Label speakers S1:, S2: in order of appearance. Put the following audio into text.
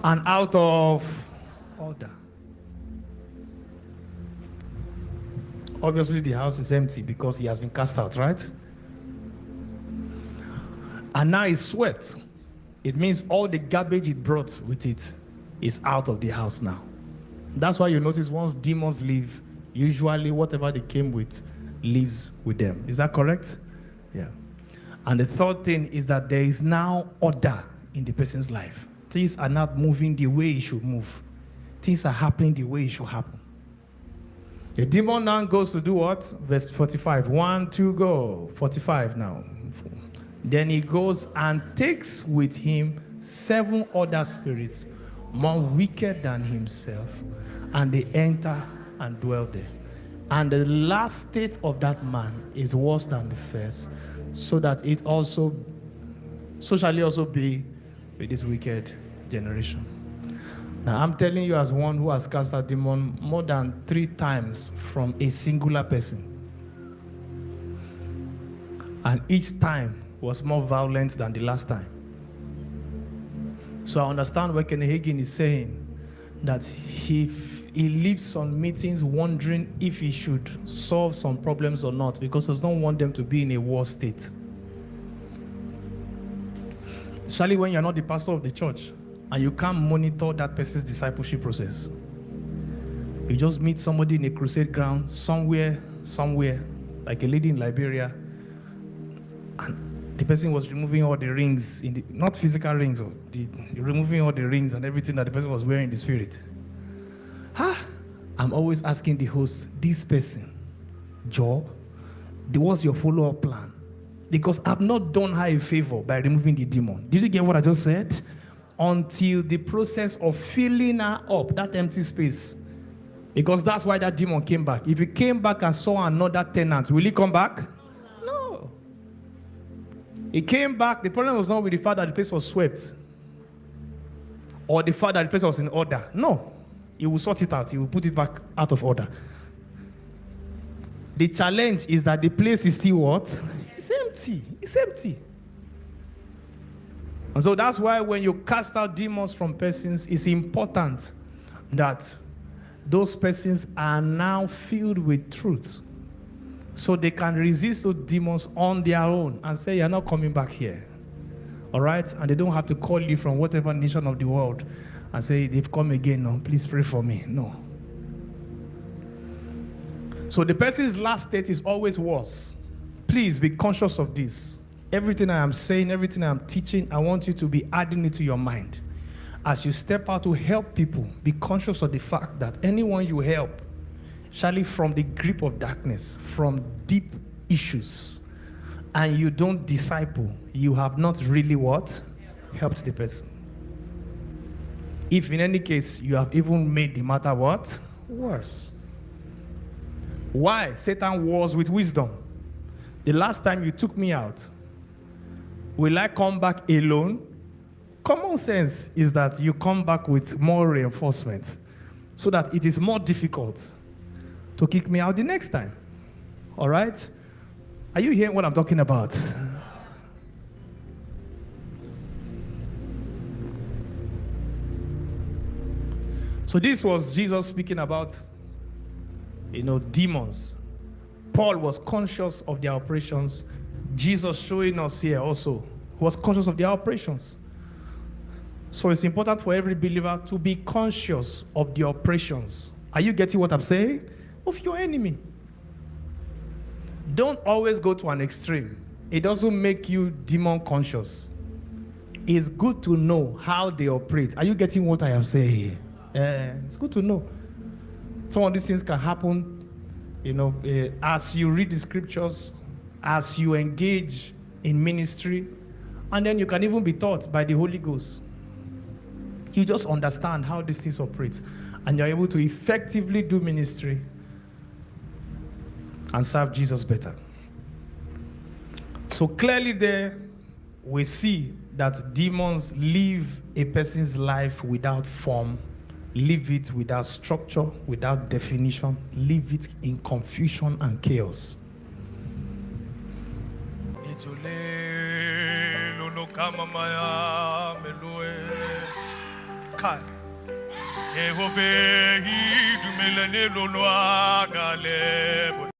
S1: and out of order. Obviously, the house is empty because he has been cast out, right? And now it's swept. It means all the garbage it brought with it is out of the house now. That's why you notice once demons leave, usually whatever they came with leaves with them. Is that correct? Yeah. And the third thing is that there is now order in the person's life. Things are not moving the way it should move. Things are happening the way it should happen. The demon now goes to do what? Verse 45. 1, 2, go. 45 now. Then he goes and takes with him 7 other spirits, more wicked than himself, and they enter and dwell there. And the last state of that man is worse than the first, so shall it also be with this wicked generation. Now I'm telling you, as one who has cast out demon more than 3 times from a singular person, and each time was more violent than the last time. So I understand what Kenneth Hagin is saying, that he leaves on meetings wondering if he should solve some problems or not, because he doesn't want them to be in a war state. Especially when you're not the pastor of the church and you can't monitor that person's discipleship process. You just meet somebody in a crusade ground somewhere, like a lady in Liberia, and the person was removing all the rings, not physical rings, removing all the rings and everything that the person was wearing in the spirit. I'm always asking the host, this person, Job, what's your follow-up plan? Because I've not done her a favor by removing the demon. Did you get what I just said? Until the process of filling her up, that empty space. Because that's why that demon came back. If he came back and saw another tenant, will he come back? No. He came back. The problem was not with the fact that the place was swept, or the fact that the place was in order. No. He will sort it out. He will put it back out of order. The challenge is that the place is still what? It's empty. It's empty. And so that's why when you cast out demons from persons, it's important that those persons are now filled with truth, so they can resist those demons on their own and say, you're not coming back here. All right? And they don't have to call you from whatever nation of the world and say, they've come again. No, please pray for me. No. So the person's last state is always worse. Please be conscious of this. Everything I am saying, everything I am teaching, I want you to be adding it to your mind. As you step out to help people, be conscious of the fact that anyone you help, surely from the grip of darkness, from deep issues, and you don't disciple, you have not really what? Helped the person. If in any case, you have even made the matter what? Worse. Why? Satan wars with wisdom. The last time you took me out, will I come back alone? Common sense is that you come back with more reinforcement, so that it is more difficult to kick me out the next time. All right? Are you hearing what I'm talking about? So this was Jesus speaking about, demons. Paul was conscious of their operations. Jesus showing us here also was conscious of their operations. So it's important for every believer to be conscious of the operations. Are you getting what I'm saying? Of your enemy. Don't always go to an extreme. It doesn't make you demon conscious. It's good to know how they operate. Are you getting what I am saying? It's good to know. Some of these things can happen, as you read the scriptures, as you engage in ministry, and then you can even be taught by the Holy Ghost. You just understand how these things operate, and you're able to effectively do ministry and serve Jesus better. So clearly there, we see that demons live a person's life without form, leave it without structure, without definition, leave it in confusion and chaos.
S2: Kai. Ehove hi du melane lo lo agale.